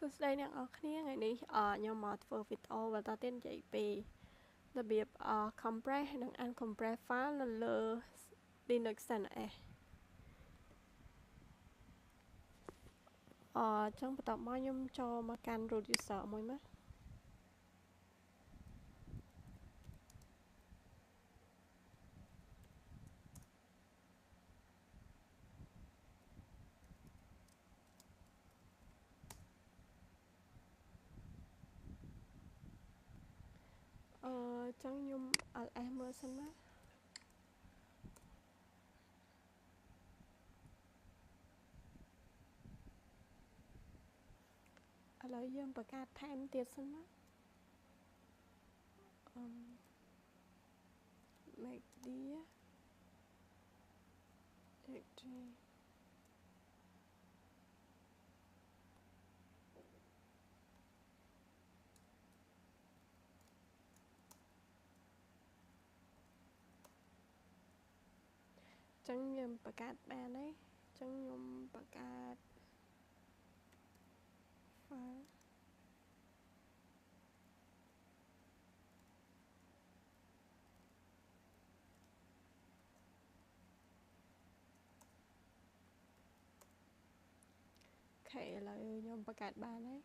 សួស្តីអ្នកនរគ្នាថ្ងៃនេះខ្ញុំមកធ្វើវីដេអូបន្តទៀតនិយាយពីរបៀបcompress និង uncompress file នៅលើ Linux 10s ចឹងបន្ទាប់មកខ្ញុំចូលមកកាន់ root user មួយមកចឹងខ្ញុំ ls មើលសិនមកឥឡូវយើងបង្កើតថែមទៀតសិនមកmedia directory ចឹងខ្ញុំបង្កើតបានហើយចឹងខ្ញុំបង្កើត file អូខេឥឡូវខ្ញុំបង្កើតបានហើយ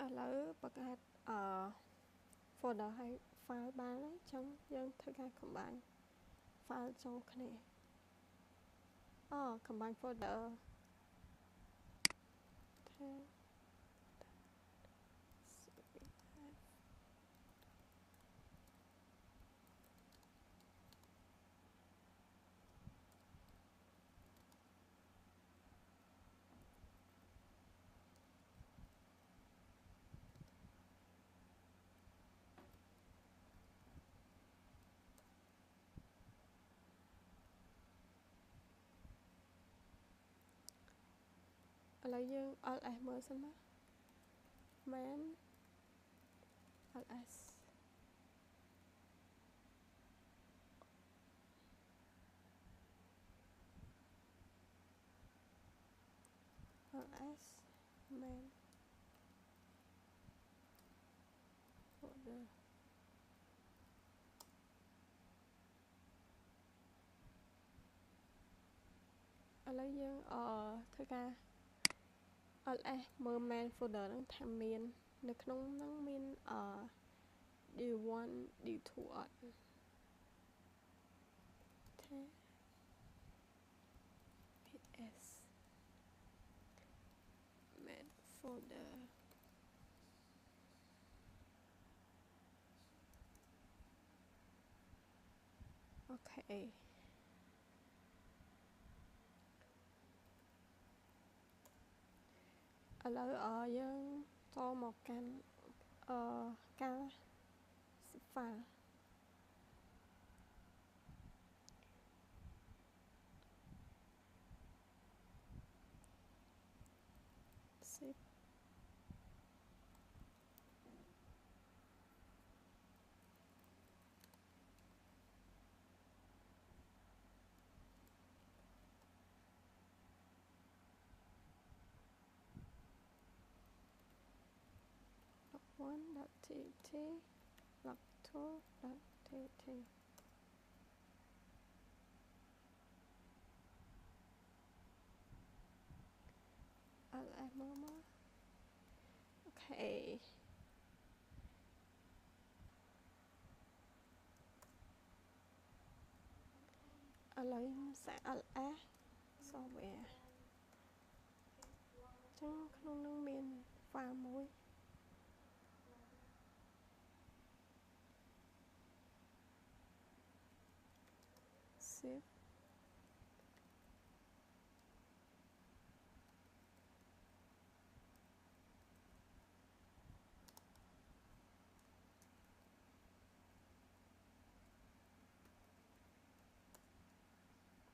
ឥឡូវបង្កើតfolder ឲ្យ file បានហើយចឹងយើងធ្វើការ combine file ចូលគ្នា combine folder ឥឡូវយើង ls មើលសិនណា man ls ls man folder ឥឡូវយើងធ្វើការ ls មើល main folder ហ្នឹងថាមាននៅក្នុងហ្នឹងមាន d1 d2 អត់ថា ps main folder អូខេឥឡូវយើងចូលមកកាន់ការ file zip log1.txt log2.txt ls មើលមកអូខេឥឡូវខ្ញុំសាក ls software ចឹងក្នុងនឹងមាន file មួយ zip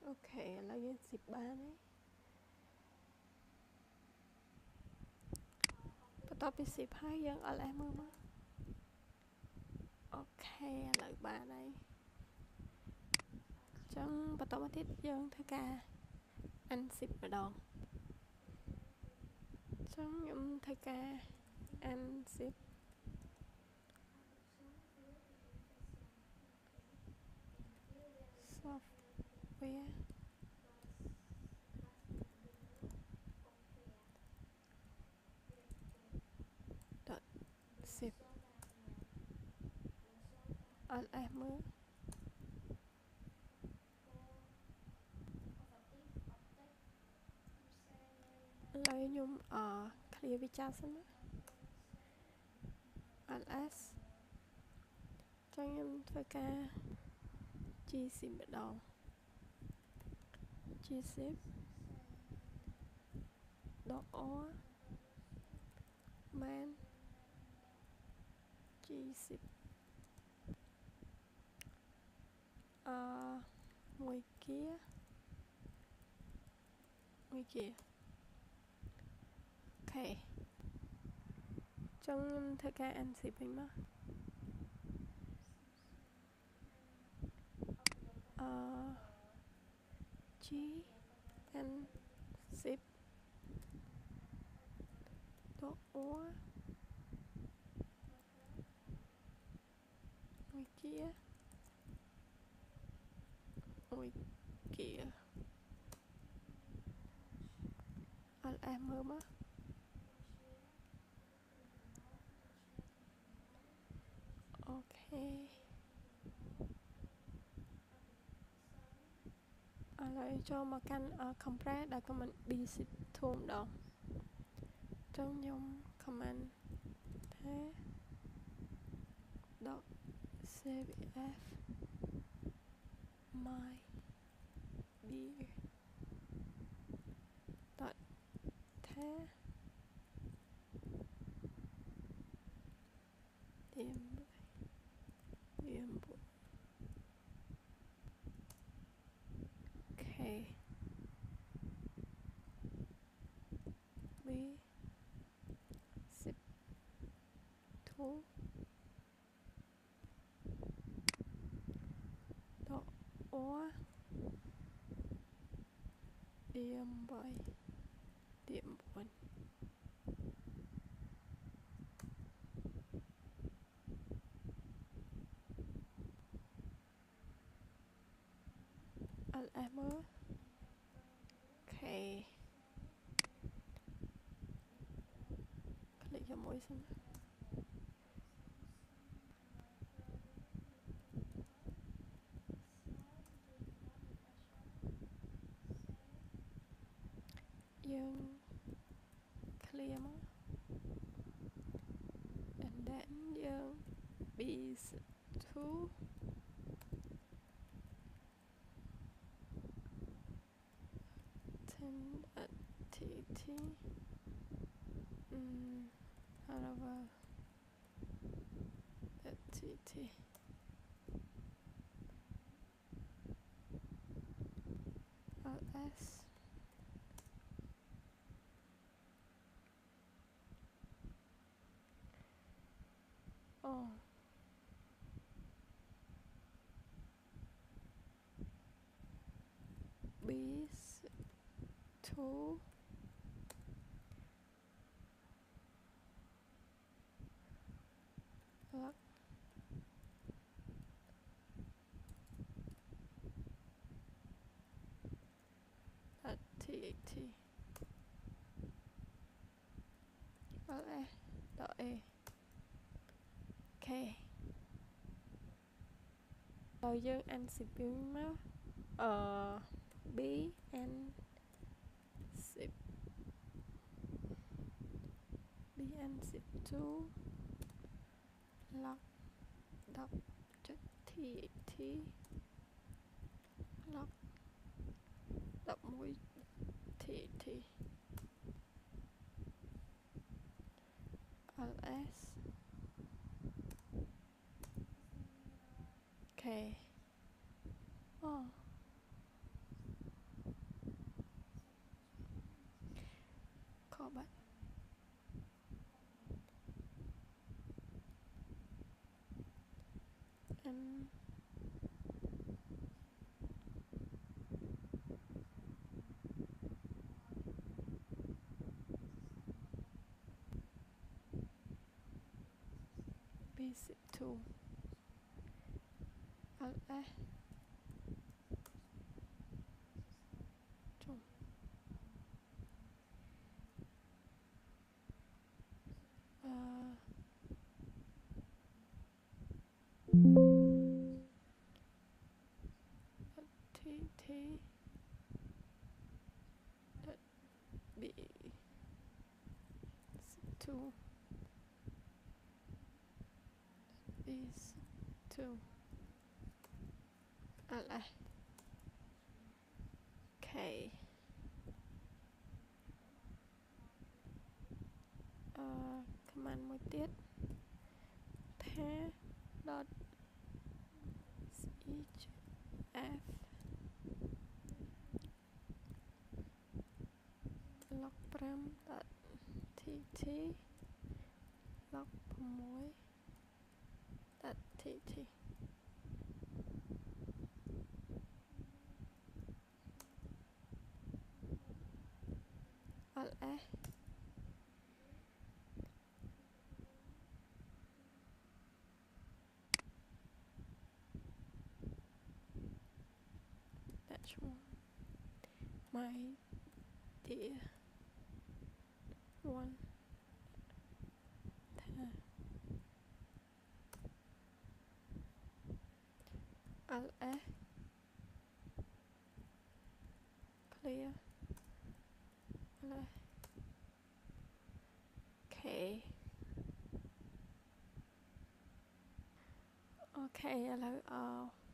អូខេឥឡូវយើង zip បានហើយបន្ទាប់ពី zip ហើយយើង ls មើលមកអូខេឥឡូវបានហើយចឹងបន្តមកទៀតយើងធ្វើការ unzip ម្ដង ចឹងខ្ញុំធ្វើការ unzip software zip ls មើលឥឡូវខ្ញុំclear វាចោលសិនណា ls ចឹងខ្ញុំធ្វើការ gzip ម្ដង gzip .or man gzip មួយគៀអូខេចឹងខ្ញុំធ្វើការ unzip វិញមកg unzip .or មួយគៀls មើលមកអូខេឥឡូវចូលមកកាន់ compress ដែល command bzip2 ម្ដងចឹងខ្ញុំ command ថា .cvf my beer ថា or 8ls មើលអូខេคลิกជាមួយសិនយើង clear មក and then យើង bzip2 10.tt however .tt ls bzip2 log .tat ls.a អូខេហើយយើង unzip វិញមកbnzip2 log.tat log 11tt ls អូខេខកបាត់ 2 ls ចុះtt b is 2 is 2 ls k command មួយទៀតថា dot each f log 5 dot tt log 6 dot tt ls that's my dear one ថា ls clear ls k អូខេឥឡូវ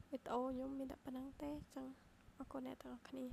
វីដេអូខ្ញុំមានតែប៉ុណ្្នឹងទេចឹងអរគុណអ្នកទាំងអស់គ្នា